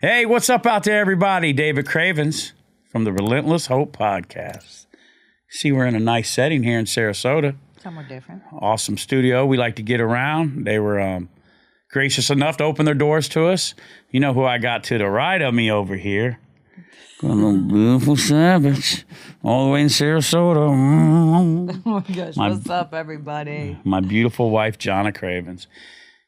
Hey, what's up out there, everybody? David Cravens from the Relentless Hope Podcast. See, we're in a nice setting here in Sarasota. Somewhere different. Awesome studio. We like to get around. They were gracious enough to open their doors to us. You know who I got to the right of me over here? Got a little beautiful savage all the way in Sarasota. Oh my gosh, what's up, everybody? My beautiful wife, Jahnna Cravens.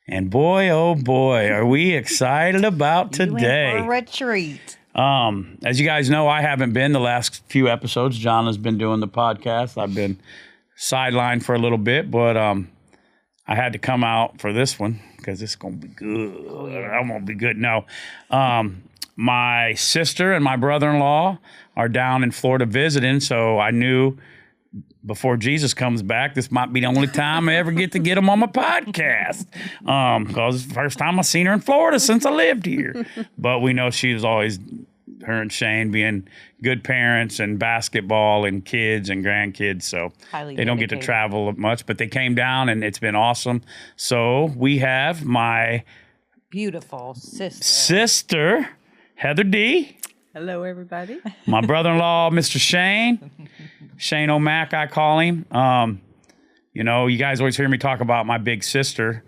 And boy, oh boy, are we excited about today. You in for a treat. As you guys know, I haven't been the last few episodes. Jahnna's been doing the podcast. I've been sidelined for a little bit, but I had to come out for this one because it's going to be good. I'm going to be good. No. My sister and my brother-in-law are down in Florida visiting, so I knew before Jesus comes back, this might be the only time I ever get to get them on my podcast. Because it's the first time I've seen her in Florida since I lived here. But we know she was always, her and Shane being good parents and basketball and kids and grandkids. So Highly they don't get to dedicated. travel much, but they came down and it's been awesome. So we have my Beautiful sister, Heather D. Hello, everybody. My brother-in-law, Mr. Shane O'Mac, I call him. You know, you guys always hear me talk about my big sister.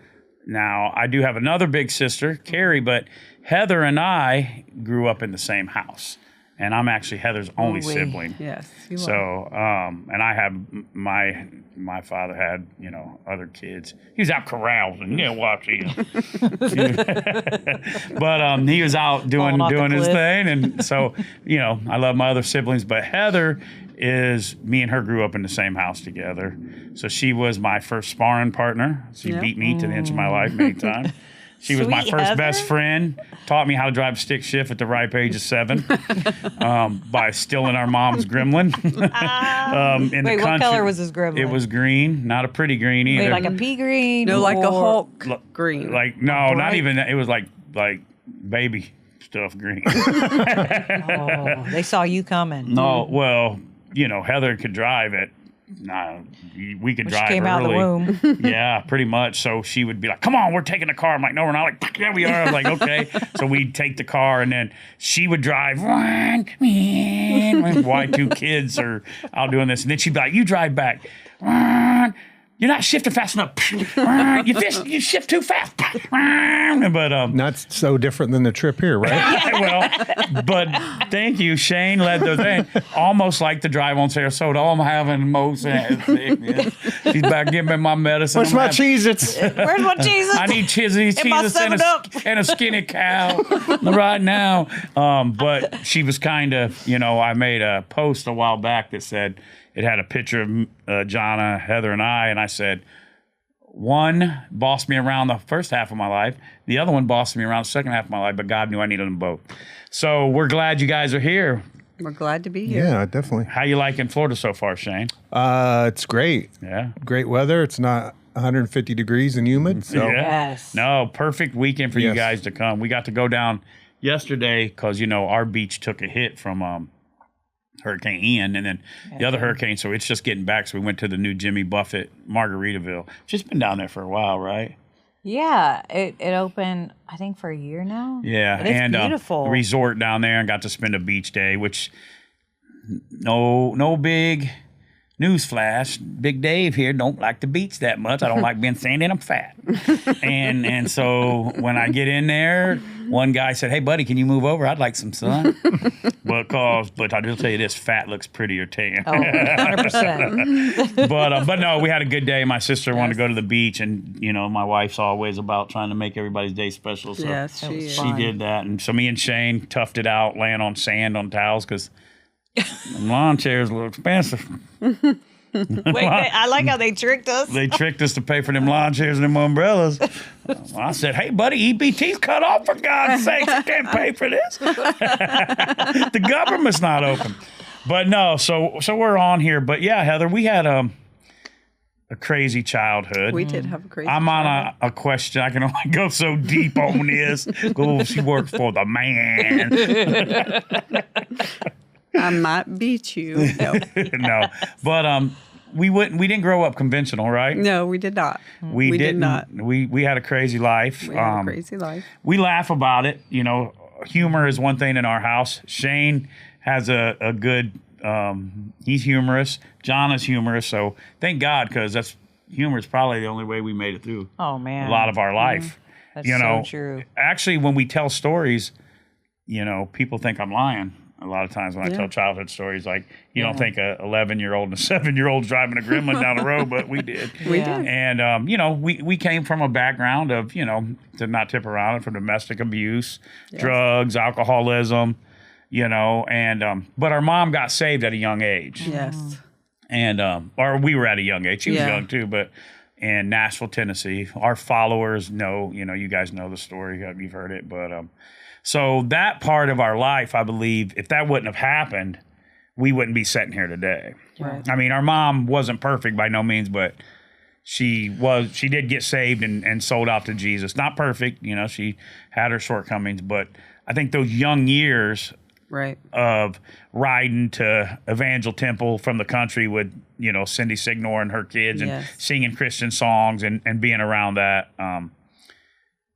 Now, I do have another big sister, Carrie, but Heather and I grew up in the same house. And I'm actually Heather's only sibling. Yes, you So, are. and I have my father had, you know, other kids. He was out carousing. You didn't watch him. But he was out doing his thing. And so, you know, I love my other siblings. But Heather me and her grew up in the same house together. So she was my first sparring partner. She beat me to the inch of my life many times. She was my Sweet first Heather. best friend, taught me how to drive a stick shift at the ripe age of 7 by stealing our mom's gremlin. In Wait, the what country. color was his gremlin? It was green, not a pretty green either. Wait, like a pea green? No, like a or- Hulk green. Like, no, not bright- even that. It was like baby stuff green. Oh, they saw you coming. No, well, you know, Heather could drive it. We could She drive came out of early. the womb. Yeah, pretty much. So she would be like, come on, we're taking the car. I'm like, no, we're not. Like, yeah, we are. I'm like, okay. So we'd take the car, and then she would drive. Why two kids are out doing this? And then she'd be like, you drive back. You're not shifting fast enough. You shift too fast. But Not so different than the trip here, right? well, but thank you. Shane led the thing. Almost like the drive on Sarasota. Oh, I'm having motion sickness. She's back giving me my medicine. Where's my Cheez-Its? Where's my Jesus? I need cheeses my and 7-Up. and a skinny cow right now. But she was kind of, you know, I made a post a while back that said, it had a picture of Jahnna, Heather, and I said, one bossed me around the first half of my life. The other one bossed me around the second half of my life, but God knew I needed them both. So we're glad you guys are here. We're glad to be here. Yeah, definitely. How you liking Florida so far, Shane? It's great. Yeah. Great weather. It's not 150 degrees and humid. So Yeah. Yes. No, perfect weekend for you Yes. guys to come. We got to go down yesterday because, you know, our beach took a hit from Hurricane Ian and then the other hurricane. So it's just getting back. So we went to the new Jimmy Buffett Margaritaville. Just been down there for a while, right? Yeah, it opened, I think, for a year now. Yeah. And it's and beautiful. resort down there and got to spend a beach day, which no big newsflash. Big Dave here don't like the beach that much. I don't like being sandy and I'm fat. and so when I get in there, one guy said, hey, buddy, can you move over? I'd like some sun. But I will tell you this, fat looks prettier tan. Oh, 100%. But no, we had a good day. My sister wanted to go to the beach, and you know, my wife's always about trying to make everybody's day special. So Yes, she is. she did that, and so me and Shane toughed it out, laying on sand on towels because lawn chairs look expensive. Wait, I like how they tricked us. They tricked us to pay for them lawn chairs and them umbrellas. I said, hey, buddy, EBT's cut off, for God's sake. I can't pay for this. The government's not open. But no, so we're on here. But yeah, Heather, we had a crazy childhood. We did have a crazy I'm on childhood. a question. I can only go so deep on this. Oh, she works for the man. I might beat you. No, No. But we didn't grow up conventional, right? no, we did not. We did didn't. not. We had a crazy life. We had a crazy life. We laugh about it, you know. humor is one thing in our house. Shane has a good, he's humorous. Jahnna's humorous. So thank God, because humor is probably the only way we made it through Oh man. a lot of our life. That's You know, so true. actually, when we tell stories, you know, people think I'm lying. A lot of times when I tell childhood stories, like you don't think a 11-year-old and a 7-year-old's driving a Gremlin down the road, but we did. We Yeah. did. And, you know, we came from a background of, you know, to not tip around, from domestic abuse, drugs, alcoholism, you know, and, but our mom got saved at a young age. Yes. And, or we were at a young age. She was Yeah. young too, but in Nashville, Tennessee, our followers know, you know, you guys know the story. You've heard it, but, so that part of our life, I believe, if that wouldn't have happened, we wouldn't be sitting here today. Right. I mean, our mom wasn't perfect by no means, but she did get saved and sold out to Jesus. Not perfect, you know, she had her shortcomings, but I think those young years Right. of riding to Evangel Temple from the country with, you know, Cindy Signor and her kids and Yes. singing Christian songs and being around that.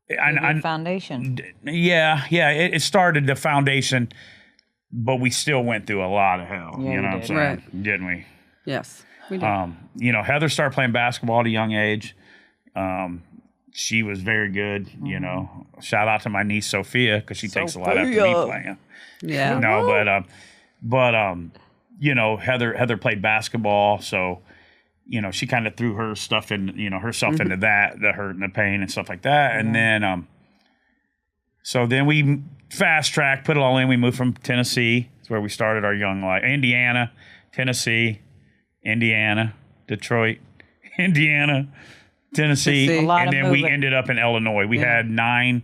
Good foundation. Yeah, it started the foundation, but we still went through a lot of hell. Yeah, you know we what I'm did. saying? Right. Didn't we? Yes. We did. You know, Heather started playing basketball at a young age. She was very good. You know, shout out to my niece Sophia because she takes a lot after me Sophia. playing. Yeah. No, but you know, Heather played basketball, so you know, she kind of threw her stuff in, you know, herself into that, the hurt and the pain and stuff like that. And then, so then we fast track, put it all in. We moved from Tennessee, that's where we started our young life. Indiana, Tennessee, Indiana, Detroit, Indiana, Tennessee. A lot And of then we moving. ended up in Illinois. We had 9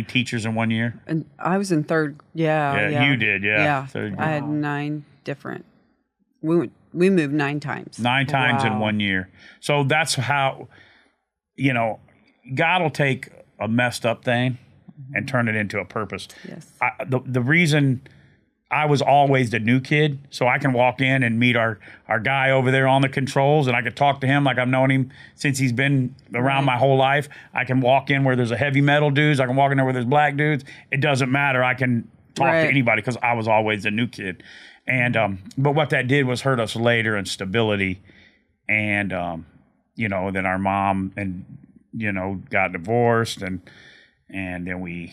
teachers in 1 year? And I was in third. Yeah. Yeah, you did, yeah. Yeah. Third I had 9 different. We moved 9 times. 9 times in Wow. 1 year. So that's how, you know, God will take a messed up thing and turn it into a purpose. Yes. The reason I was always the new kid, so I can walk in and meet our guy over there on the controls, and I could talk to him like I've known him since he's been around my whole life. I can walk in where there's a heavy metal dudes. I can walk in there where there's black dudes. It doesn't matter. I can talk to Right. anybody because I was always the new kid. And but what that did was hurt us later in stability, and you know, then our mom and you know got divorced, and then we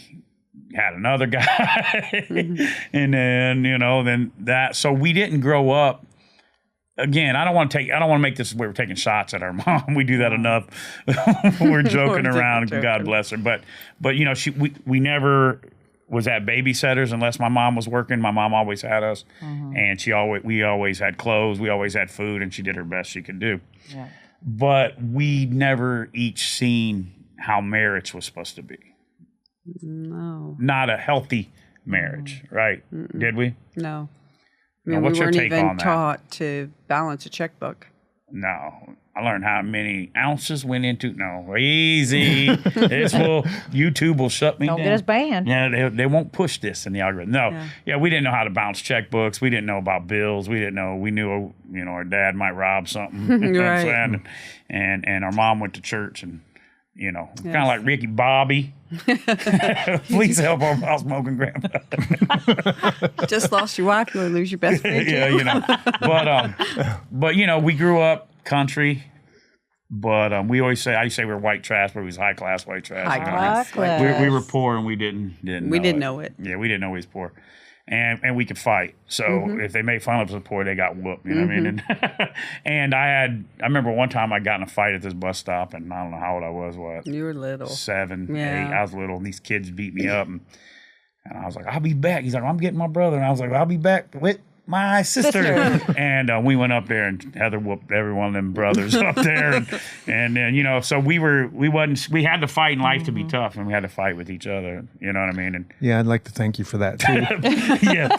had another guy, and then you know then that. So we didn't grow up. Again, I don't want to make this where we're taking shots at our mom. We do that enough. We're joking around. joking. God bless her. But you know, we never was at babysitters unless my mom was working. My mom always had us, and we always had clothes. We always had food, and she did her best she could do. Yeah. But we never each seen how marriage was supposed to be. No. Not a healthy marriage, right? Did we? No. I Now, mean, what's we your weren't take on even that? taught to balance a checkbook. No. I learned how many ounces went into. No, easy. This will YouTube will shut me Don't down. get us banned. Yeah, they won't push this in the algorithm. No, yeah, we didn't know how to bounce checkbooks. We didn't know about bills. We didn't know. We knew, you know, our dad might rob something. You know what I'm Right. saying? And our mom went to church, and you know, kind of Yes. like Ricky Bobby. Please help our house smoking grandpa. Just lost your wife, you're going to lose your best friend. Yeah, you know. But you know, we grew up country. But we always say, I used to say we're white trash, but we was high class white trash. High you know? class. Class. We were poor and we didn't We didn't know it. Yeah, we didn't know we was poor. And we could fight. So if they made fun of us as poor, they got whooped. You know what I mean? And I remember one time I got in a fight at this bus stop, and I don't know how old I was, what? You were little. 7, Yeah. 8. I was little, and these kids beat me up. And I was like, I'll be back. He's like, I'm getting my brother. And I was like, I'll be back with my sister. And we went up there, and Heather whooped every one of them brothers up there. And then, you know, so we had to fight in life to be tough, and we had to fight with each other. You know what I mean? And Yeah, I'd like to thank you for that too. yeah,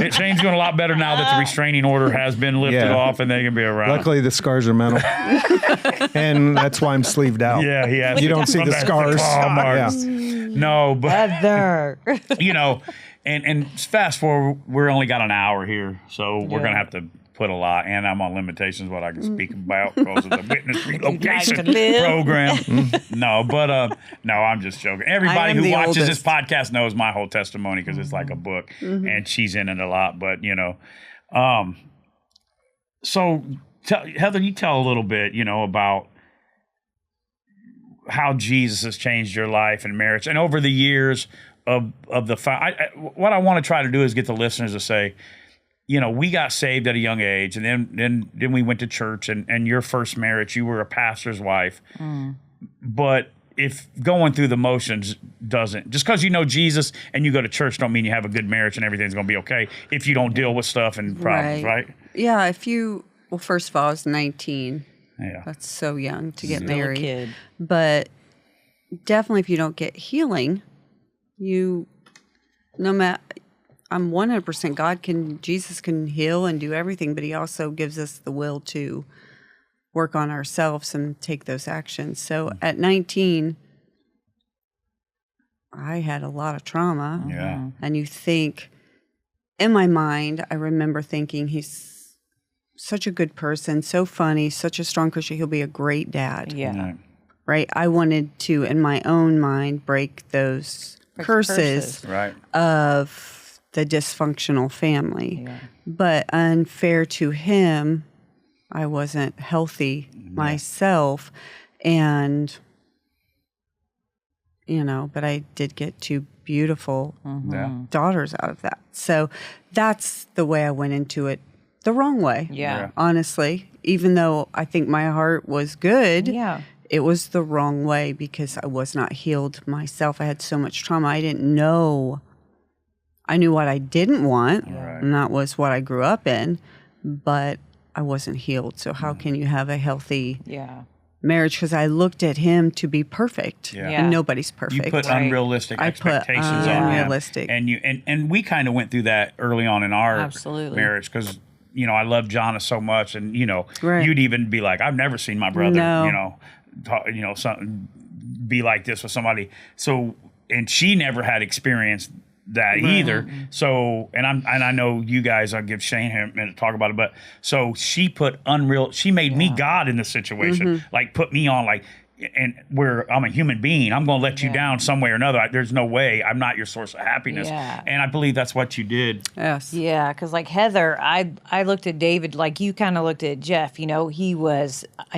Shane's doing a lot better now that the restraining order has been lifted Yeah. off, and they can be around. Luckily, the scars are mental, and that's why I'm sleeved out. Yeah, he has. You don't see the Sometimes scars. claw marks. Yeah. No, but Heather. you know, and fast forward, we're only got an hour here, so we're gonna have to put a lot, and I'm on limitations what I can speak about because of the witness relocation to live. program. No, but no, I'm just joking. Everybody am who the watches this oldest. podcast knows my whole testimony because it's like a book, and she's in it a lot. But so Heather, you tell a little bit, about how Jesus has changed your life and marriage, and over the years of the what I want to try to do is get the listeners to say, we got saved at a young age, and then we went to church, and your first marriage, you were a pastor's wife, but if going through the motions doesn't, just because you know Jesus and you go to church don't mean you have a good marriage and everything's going to be okay if you don't deal with stuff and problems, right? Yeah, well, first of all, I was 19. Yeah. That's so young to get Still a married. kid. But definitely if you don't get healing, no matter, I'm 100% Jesus can heal and do everything, but he also gives us the will to work on ourselves and take those actions. So at 19, I had a lot of trauma. Yeah. And you think, in my mind, I remember thinking he's such a good person, so funny, such a strong Christian, he'll be a great dad. Yeah. Right? I wanted to, in my own mind, break those curses Right. of the dysfunctional family. Yeah. But unfair to him, I wasn't healthy myself. And, but I did get two beautiful Yeah. daughters out of that. So that's the way I went into it, the wrong way. Yeah. Honestly, even though I think my heart was good. Yeah. It was the wrong way because I was not healed myself. I had so much trauma. I didn't know. I knew what I didn't want, and that was what I grew up in, but I wasn't healed. So how can you have a healthy marriage? Because I looked at him to be perfect, and nobody's perfect. You put unrealistic expectations on him. Unrealistic. And we kind of went through that early on in our marriage because I love Jahnna so much, and you'd even be like, I've never seen my brother, something be like this with somebody. So, and she never had experienced that either. So, and I know you guys, I'll give Shane a minute to talk about it, but so she made me God in this situation, like put me on and where I'm a human being, I'm going to let you down some way or another. There's no way. I'm not your source of happiness. Yeah. And I believe that's what you did. Yes. Yeah, because like Heather, I looked at David like you kind of looked at Jeff. I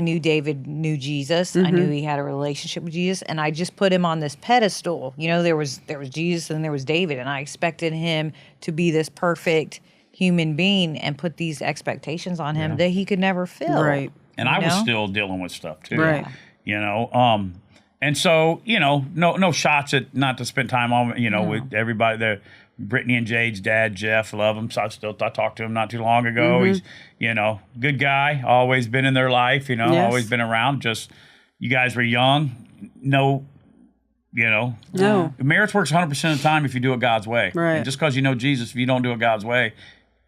knew David knew Jesus. I knew he had a relationship with Jesus, and I just put him on this pedestal. There was Jesus and there was David, and I expected him to be this perfect human being and put these expectations on him that he could never fill. Right. And I was still dealing with stuff too. Right. And so, no shots at not to spend time on, with everybody there. Brittany and Jade's dad, Jeff, love him. So I talked to him not too long ago. He's, good guy, always been in their life, always been around. Just, you guys were young. No. Marriage works 100% of the time if you do it God's way. Right. And just because you know Jesus, if you don't do it God's way,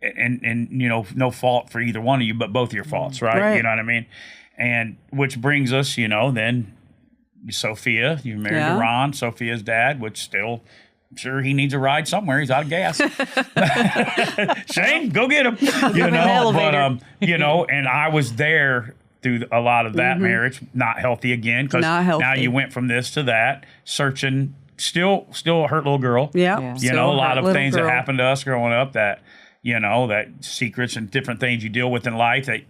and no fault for either one of you, but both of your faults, right? You know what I mean? And which brings us, then Sophia, you married to Ron, Sophia's dad, which still, I'm sure he needs a ride somewhere. He's out of gas. Shane, go get him. But and I was there through a lot of that marriage, not healthy again, because now you went from this to that, searching, still a hurt little girl. Yeah. A lot of things that happened to us growing up that that secrets and different things you deal with in life that,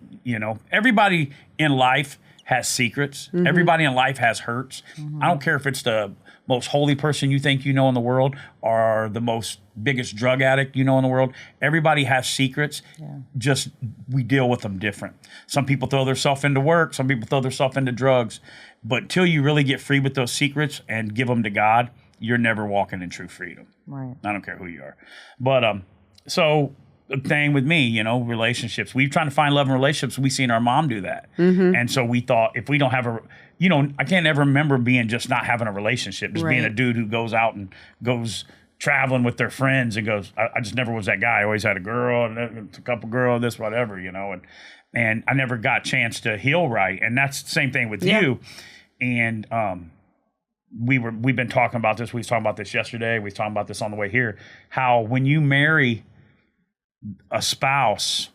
everybody in life has secrets. Everybody in life has hurts. I don't care if it's the most holy person you think in the world or the most biggest drug addict in the world. Everybody has secrets. Just we deal with them different. Some people throw themselves into work. Some people throw themselves into drugs. But until you really get free with those secrets and give them to God, you're never walking in true freedom. Right. I don't care who you are. But so the thing with me, relationships. We're trying to find love in relationships. We seen our mom do that. And so we thought if we don't have I can't ever remember being just not having a relationship, just being a dude who goes out and goes traveling with their friends and goes, I just never was that guy. I always had a girl and a couple girls, this, whatever, and I never got a chance to heal right. And that's the same thing with you. And we've been talking about this. We was talking about this yesterday. We was talking about this on the way here, how when you marry a spouse,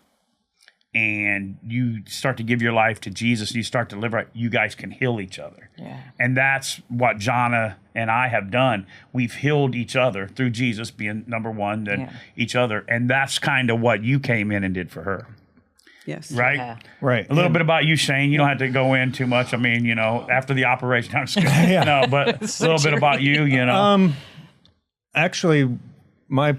and you start to give your life to Jesus, you start to live right, you guys can heal each other. Yeah. And that's what Jahnna and I have done. We've healed each other through Jesus being number one, then each other. And that's kind of what you came in and did for her. Yes. Right? Yeah. Right. A little bit about you, Shane. You don't have to go in too much. I mean, after the operation, I'm just kidding. No, but a little bit about you, Actually, my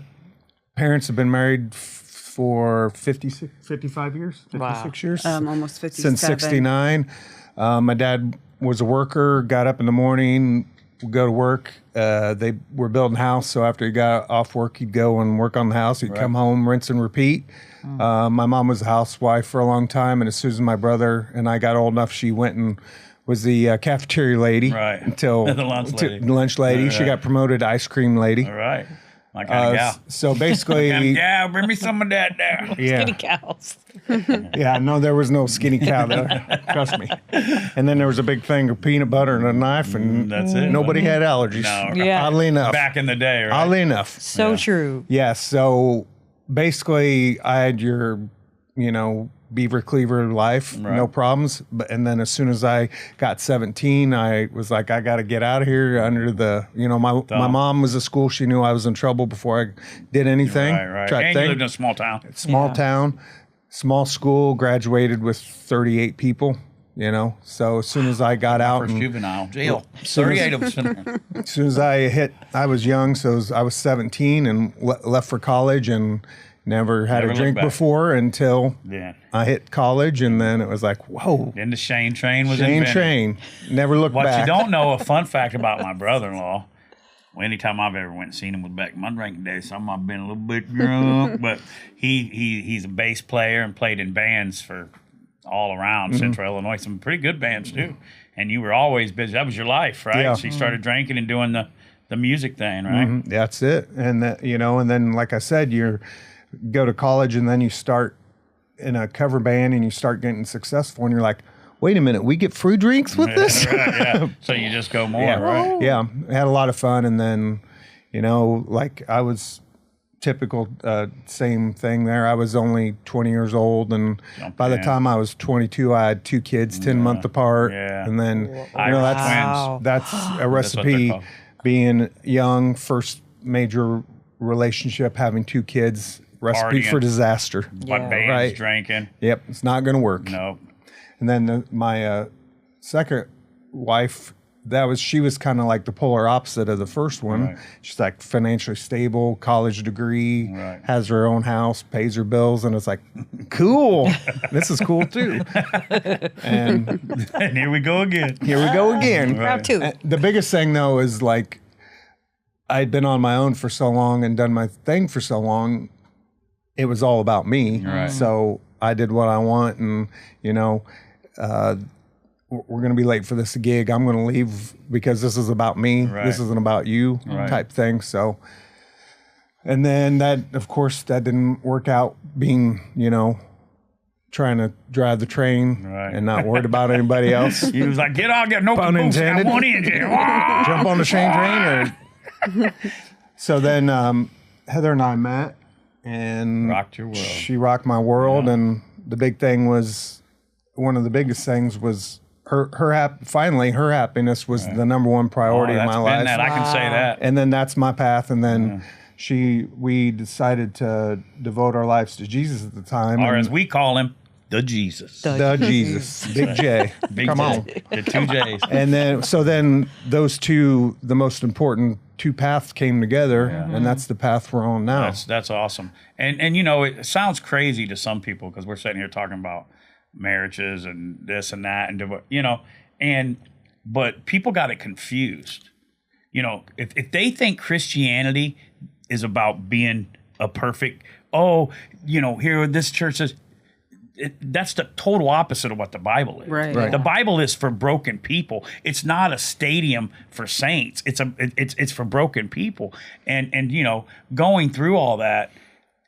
parents have been married for 55 years, 56 years. Almost 57. Since 69. My dad was a worker, got up in the morning, would go to work. They were building a house, so after he got off work, he'd go and work on the house. He'd come home, rinse and repeat. My mom was a housewife for a long time, and as soon as my brother and I got old enough, she went and was the cafeteria lady until the lunch lady. She got promoted to ice cream lady. All right. My kind of gal. So basically, gal, bring me some of that now. Skinny cows. Yeah, no, there was no skinny cow there. Trust me. And then there was a big thing of peanut butter and a knife, and that's it. nobody had allergies. No. Yeah. Oddly enough. Back in the day, right? Oddly enough. So true. Yeah, so basically I had your, beaver cleaver life, no problems. And then as soon as I got 17, I was like, I got to get out of here under the, my mom was at school. She knew I was in trouble before I did anything. Right. And you lived in a small town. Small town, small school, graduated with 38 people. So as soon as I got out, First juvenile jail, 38 of them. As soon as I was young, so I was 17 and left for college and never had a drink before until I hit college, and then it was like, whoa. Then the Shane train was invented. Train. Never looked back. What you don't know, a fun fact about my brother-in-law, anytime I've ever went and seen him was back in my drinking days. Some I've been a little bit drunk, but he's a bass player and played in bands for all around Central Illinois, some pretty good bands too. And you were always busy. That was your life, right? Yeah. So you started drinking and doing the music thing, right? That's it. And that, and then like I said, you go to college and then you start in a cover band and you start getting successful and you're like, wait a minute, we get free drinks with this? Right. So you just go more, right? Yeah. I had a lot of fun. And then, like I was typical, same thing there. I was only 20 years old. And by the time I was 22, I had 2 kids, 10 months apart. Yeah. And then, twins. that's a recipe, being young, first major relationship, having 2 kids, recipe for disaster. What bands, drinking. Yep. It's not going to work. Nope. And then my second wife, she was kind of like the polar opposite of the first one. Right. She's like financially stable, college degree, has her own house, pays her bills, and it's like, cool. This is cool too. And here we go again. Round 2. The biggest thing though is like I'd been on my own for so long and done my thing for so long. It was all about me. Right. So I did what I want, and we're going to be late for this gig. I'm going to leave because this is about me. Right. This isn't about you, type thing. So, and then that, of course, that didn't work out. Being, trying to drive the train and not worried about anybody else. He was like, get no Pun caboose, intended. got one engine. Jump on the Shane train. So then Heather and I met, and Rocked your world. She rocked my world, and the big thing was, one of the biggest things was finally her happiness was the number one priority in my life. I can say that. And then that's my path. And then we decided to devote our lives to Jesus at the time. Or as we call him, the Jesus. The Jesus. Big J. Come J. on. The 2 J's. And then those two, the most important 2 paths came together, and that's the path we're on now. That's awesome. And it sounds crazy to some people because we're sitting here talking about marriages and this and that but people got it confused. If they think Christianity is about being a perfect, here this church says, that's the total opposite of what the Bible is. Right. The Bible is for broken people. It's not a stadium for saints. It's for broken people. And going through all that,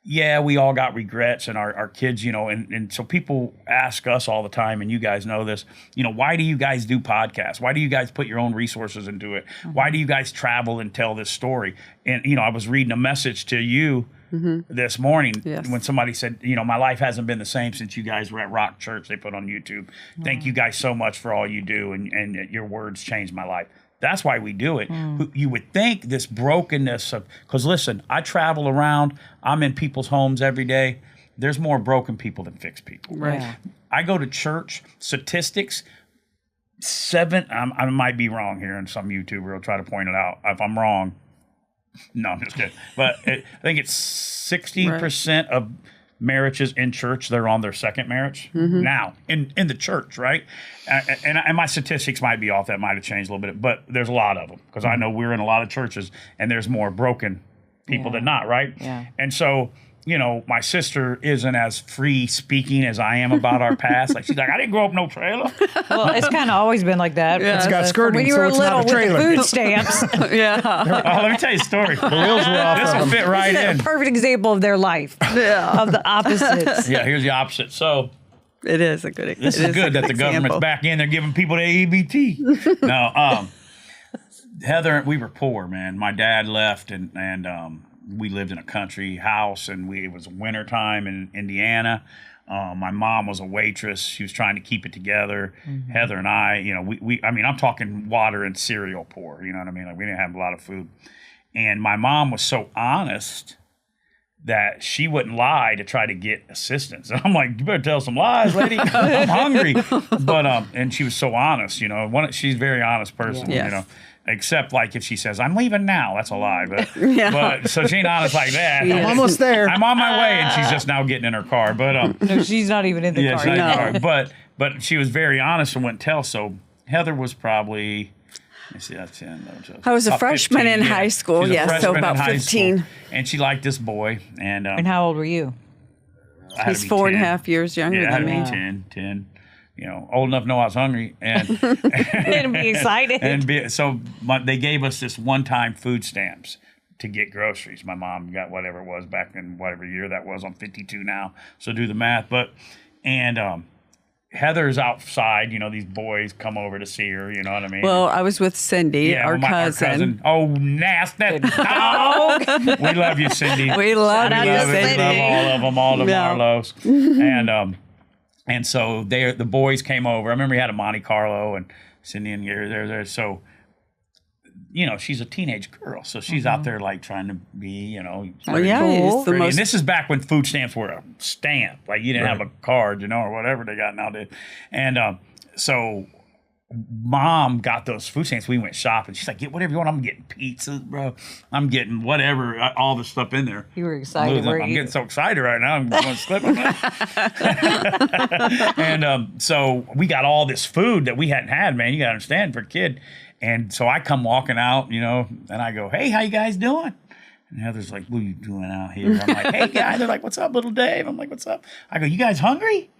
we all got regrets, and our kids, and so people ask us all the time, and you guys know this, why do you guys do podcasts? Why do you guys put your own resources into it? Why do you guys travel and tell this story? And, I was reading a message to you this morning Yes. when somebody said, you know, my life hasn't been the same since you guys were at Rock Church. They put on YouTube. Thank you guys so much for all you do, and your words changed my life. That's why we do it. You would think this brokenness of, because listen, I travel around. I'm in people's homes every day. There's more broken people than fixed people. Right. Yeah. I go to church, statistics, I might be wrong here, and some YouTuber will try to point it out. If I'm wrong, no, I'm just kidding. But I think it's 60% of marriages in church, they're on their second marriage now in the church, right? And my statistics might be off. That might have changed a little bit, but there's a lot of them because I know we're in a lot of churches, and there's more broken people than not, right? Yeah. And so, you know, my sister isn't as free speaking as I am about our past. Like, she's like, I didn't grow up in no trailer. Well, it's kind of always been like that. Yeah. It's got skirting, When you so were it's little not a with the trailer. food stamps. Yeah. Oh, let me tell you a story. The wheels were off This of will them. fit right in. Perfect example of their life. Of the opposites. Yeah, here's the opposite. So It is a good this is good that the government's back in. They're giving people the ABT. No, Heather, we were poor, man. My dad left, and we lived in a country house, and it was wintertime in Indiana. My mom was a waitress. She was trying to keep it together. Heather and I, you know, I mean, I'm talking water and cereal poor. You know what I mean? Like, we didn't have a lot of food. And my mom was so honest that she wouldn't lie to try to get assistance. And I'm like, you better tell some lies, lady. I'm hungry. But and she was so honest, you know. She's a very honest person, Yes. you know. Except like if she says, I'm leaving now, that's a lie. But so she ain't honest like that. She I'm almost there. I'm on my way, and she's just now getting in her car. But No, she's not even in the yeah, car. she's not in yet. the car. But she was very honest and wouldn't tell. So Heather was probably, let me see, that's 10. 11, 12, I was a about freshman 15, in high school, She was a yeah, so freshman in about high 15. school. And she liked this boy. And And how old were you? I had to He's be 4.5 10. years younger Yeah, I had than to be me. 10. You know, old enough to know I was hungry. And And be excited. so they gave us this one-time food stamps to get groceries. My mom got whatever it was back in whatever year that was. I'm 52 now, so do the math. And Heather's outside. You know, these boys come over to see her. You know what I mean? Well, I was with Cindy, our cousin. Oh, nasty dog. We love you, Cindy. We love Shout out you, to We Cindy. love all of them, all the Yeah. Marlos. And so the boys came over. I remember we had a Monte Carlo, and Cindy and Gary there. So, you know, she's a teenage girl, so she's out there like trying to be, you know. Well, yeah, Cool. it's the pretty. most. And this is back when food stamps were a stamp, like you didn't have a card, you know, or whatever they got nowadays. And so Mom got those food stamps. We went shopping. She's like, get whatever you want. I'm getting pizzas, bro. I'm getting whatever, all the stuff in there. You were excited, weren't I'm you? getting so excited right now. I'm going to slip on that. And so we got all this food that we hadn't had, man. You got to understand, for a kid. And so I come walking out, you know, and I go, hey, how you guys doing? And Heather's like, what are you doing out here? I'm like, hey, guys. They're like, what's up, little Dave? I'm like, what's up? I go, you guys hungry?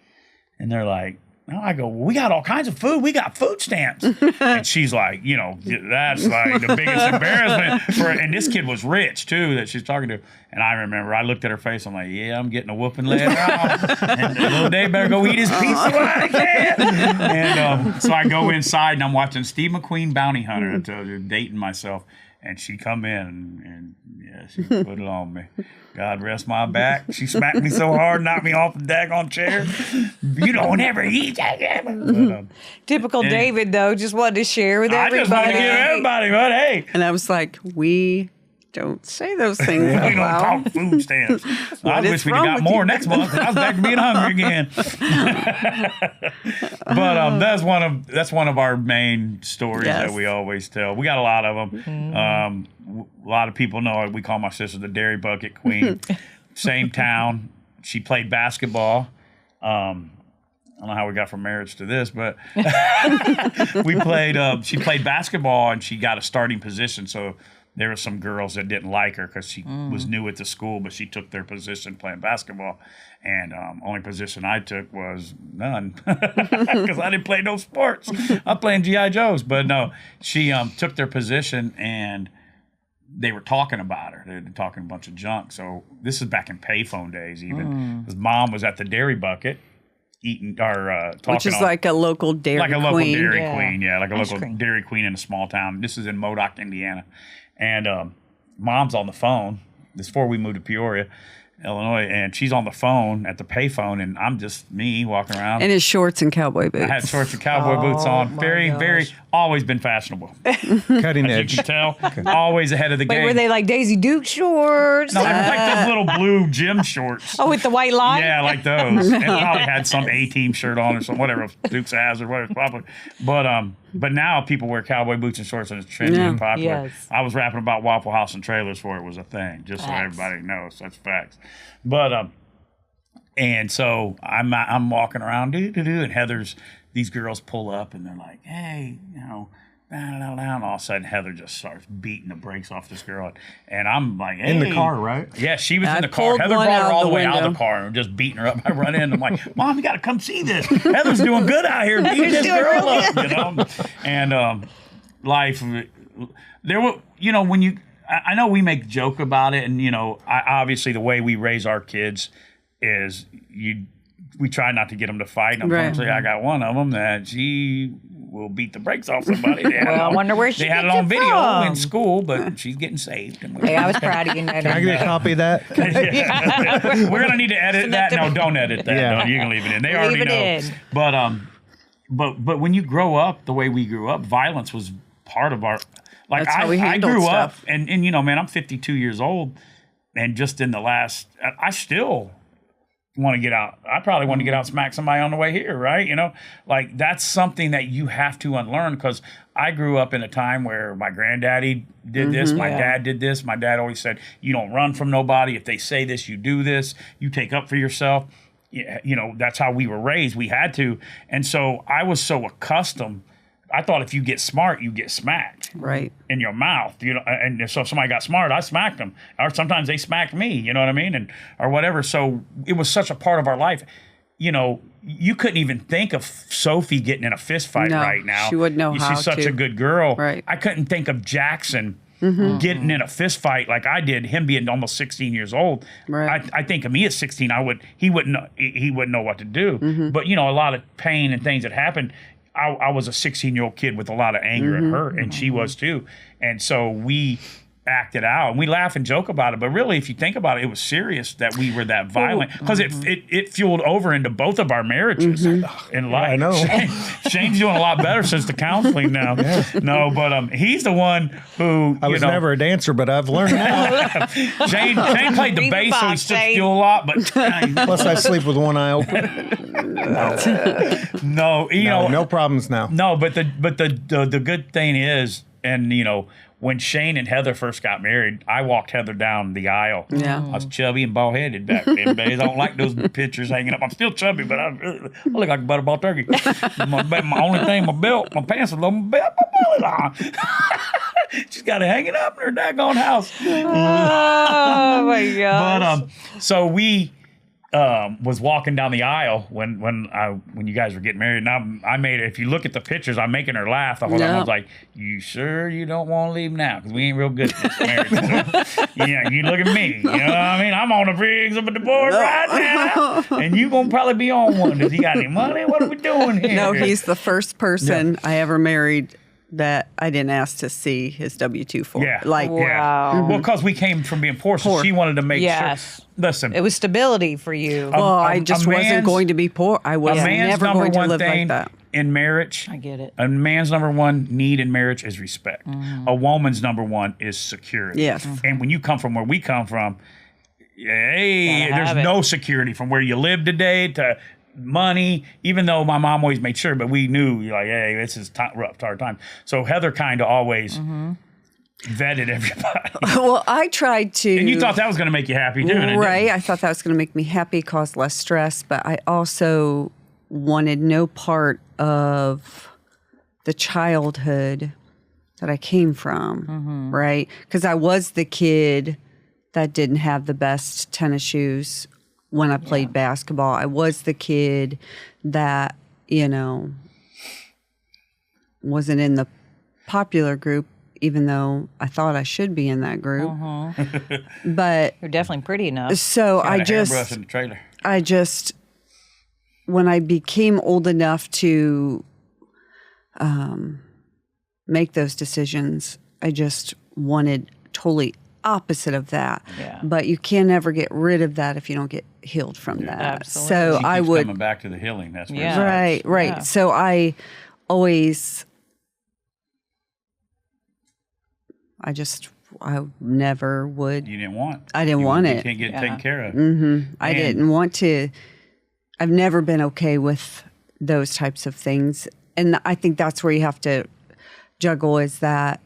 And they're like, no. I go, well, we got all kinds of food. We got food stamps. And she's like, you know, that's like the biggest embarrassment for her. And this kid was rich, too, that she's talking to. And I remember I looked at her face. I'm like, yeah, I'm getting a whooping later on. And little Dave better go eat his pizza while I can. And so I go inside, and I'm watching Steve McQueen Bounty Hunter. I told you, dating myself. And she come in, and yeah, she put it on me. God rest my back. She smacked me so hard, knocked me off the daggone chair. You don't ever eat that. But, Typical David, though, just wanted to share with I everybody. just want to give everybody, but hey, And I was like, we don't say those things we out don't loud. talk food stamps. I is wish we'd wrong have got with more you? next month. I was back to being hungry again. But that's one of our main stories Yes. that we always tell. We got a lot of them. A lot of people know it. We call my sister the Dairy Bucket Queen. Same town. She played basketball. I don't know how we got from marriage to this, but we played. She played basketball, and she got a starting position. So there were some girls that didn't like her because she was new at the school, but she took their position playing basketball. And only position I took was none because I didn't play no sports. I'm playing G.I. Joes. But no, she took their position, and they were talking about her. They were talking a bunch of junk. So this is back in payphone days even. Because Mom was at the Dairy Bucket eating or talking. Which is like a local Dairy like a local Queen. Dairy Yeah. Queen, yeah, like a Ice local cream. Dairy Queen in a small town. This is in Modoc, Indiana, and Mom's on the phone, this before we moved to Peoria, Illinois, and she's on the phone at the payphone, and I'm just me walking around. And his shorts and cowboy boots. I had shorts and cowboy boots on. Very, always been fashionable. Cutting As edge. you can tell, always ahead of the Wait, game. were they like Daisy Duke shorts? No, they were like those little blue gym shorts. Oh, with the white line? Yeah, like those. And probably had some A-team shirt on or some whatever Dukes has or whatever. Probably. But now people wear cowboy boots and shorts, and it's trendy and popular. Yes. I was rapping about Waffle House and trailers before it was a thing, just so everybody knows. That's facts. But and so I'm walking around, and Heather's, these girls pull up and they're like, hey, and all of a sudden Heather just starts beating the brakes off this girl, and I'm like, hey. In the car, right? Yeah, she was I in the car. pulled Heather one brought her out all the the way out of window. the car and just beating her up. I run in, I'm like, Mom, you got to come see this. Heather's doing good out here beating this girl up, you know? And life, there were, when you, I know we make joke about it, and, obviously the way we raise our kids is we try not to get them to fight. And unfortunately, I got one of them that she will beat the brakes off somebody. I wonder where she They had it gets on it video from. in school, but she's getting saved. And Hey, I was proud of you. Can I get a copy of that? we're gonna need to edit that. No, don't edit that. Yeah. No, you can leave it in. They Leave already it know. in. But when you grow up the way we grew up, violence was part of our. Like That's how we I handled grew up, stuff. and man, I'm 52 years old, and just in the last, I still want to get out. I probably want to get out and smack somebody on the way here, right? Like that's something that you have to unlearn, because I grew up in a time where my granddaddy did this, my dad did this. My dad always said, you don't run from nobody. If they say this, you do this. You take up for yourself. That's how we were raised. We had to. And so I was so accustomed. I thought if you get smart, you get smacked. Right. In your mouth, and so if somebody got smart, I smacked them, or sometimes they smacked me, you know what I mean, or whatever. So it was such a part of our life. You couldn't even think of Sophie getting in a fist fight No, right now. she wouldn't know how She's such to. a good girl. Right. I couldn't think of Jackson getting in a fist fight like I did. Him being almost 16 years old. Right. I think of me at 16, he wouldn't know what to do. But a lot of pain and things that happened. I was a 16-year-old kid with a lot of anger and hurt, and she was too. And so we acted out, and we laugh and joke about it. But really, if you think about it, it was serious that we were that violent, because it fueled over into both of our marriages in life. I know. Shane's doing a lot better since the counseling now. No, but he's the one who I was never a dancer, but I've learned now. Shane played the Read the bass, so he box, stood Shane. still a lot. But Plus, I sleep with one eye open. no, No problems now. No, but the good thing is, and when Shane and Heather first got married, I walked Heather down the aisle. Yeah. I was chubby and bald headed back then, days. I don't like those pictures hanging up. I'm still chubby, but I look like a butterball turkey. my only thing, my belt, my pants are low, my belt, my belly line. She's got it hanging up in her daggone house. Oh my gosh. But so we was walking down the aisle when you guys were getting married, and I made it. If you look at the pictures, I'm making her laugh the whole time. I was like, "You sure you don't want to leave now? Because we ain't real good at this marriage." So, you look at me. You know what I mean? I'm on the rigs of the board right now, and you gonna probably be on one. Does he got any money? What are we doing here? No, he's the first person I ever married that I didn't ask to see his W-2 for. Yeah. Like, Wow. Well, because we came from being poor, so she wanted to make Yes. sure. Listen, It was stability for you. well, I a just wasn't man's- going to be poor. I was a man's never number going to one live thing like that. in marriage. I get it. A man's number one need in marriage is respect. A woman's number one is security. Yes. And when you come from where we come from, hey, Gotta there's have it. no security from where you live today to money, even though my mom always made sure, but we knew, like, hey, this is rough, hard time. So Heather kind of always vetted everybody. Well, I tried to. And you thought that was going to make you happy, too. didn't you? Right. I thought that was going to make me happy, cause less stress, but I also wanted no part of the childhood that I came from, right? Because I was the kid that didn't have the best tennis shoes when I played basketball. I was the kid that, wasn't in the popular group, even though I thought I should be in that group. But You're definitely pretty enough. so Got I a hairbrush just, in the trailer. when I became old enough to make those decisions, I just wanted totally opposite of that. Yeah. But you can never get rid of that if you don't get healed from that. Absolutely. So She I keeps would coming back to the healing. That's where Yeah. it starts. right. Yeah. So I always I never would. You didn't want. I didn't want You it. can't get Yeah. taken care of. I didn't want to. I've never been okay with those types of things. And I think that's where you have to juggle, is that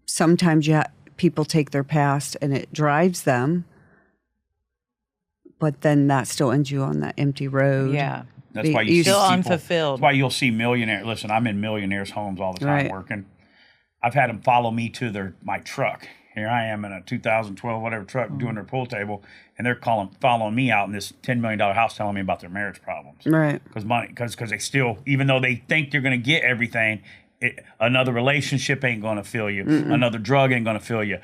sometimes people take their past and it drives them, but then that still ends you on that empty road. Yeah. That's why you see Still people, unfulfilled. That's why you'll see millionaires. Listen, I'm in millionaires' homes all the time Right. working. I've had them follow me to my truck. Here I am in a 2012 whatever truck doing their pool table, and they're following me out in this $10 million house, telling me about their marriage problems. Right. Because they still, even though they think they're going to get everything, another relationship ain't going to fill you. Another drug ain't going to fill you.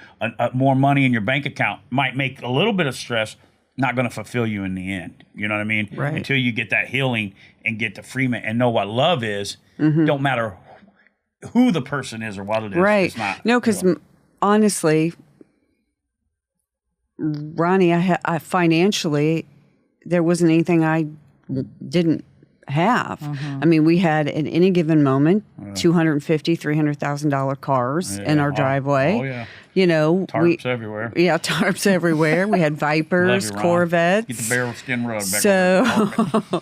More money in your bank account might make a little bit of stress, not going to fulfill you in the end. You know what I mean? Right. Until you get that healing and get the freedom and know what love is, don't matter who the person is or what it is. Right. It's not. No, because honestly, Ronnie, I financially, there wasn't anything I didn't have. I mean, we had at any given moment $250,000, $300,000 cars in our driveway. Oh, yeah. You know, Tarps everywhere. Yeah, tarps everywhere. We had Vipers, Love you, Ron. Corvettes. Get the barrel skin rug back. So,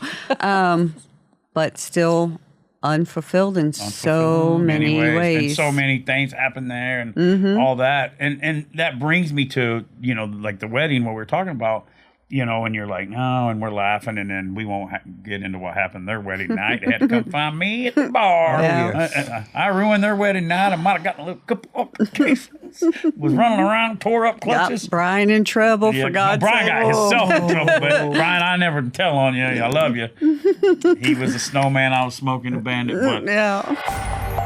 but still unfulfilled in so many ways. And so many things happen there and all that. And that brings me to, like the wedding, what we're talking about, and you're like, no, and we're laughing, and then we won't get into what happened their wedding night. They had to come find me at the bar. Yeah. I ruined their wedding night. I might have gotten a little couple of cases. Was running around, tore up clutches. Got Brian in trouble, for God's sake. Brian got himself in trouble, but Brian, I never tell on you. I love you. He was a snowman. I was smoking a bandit. But Yeah.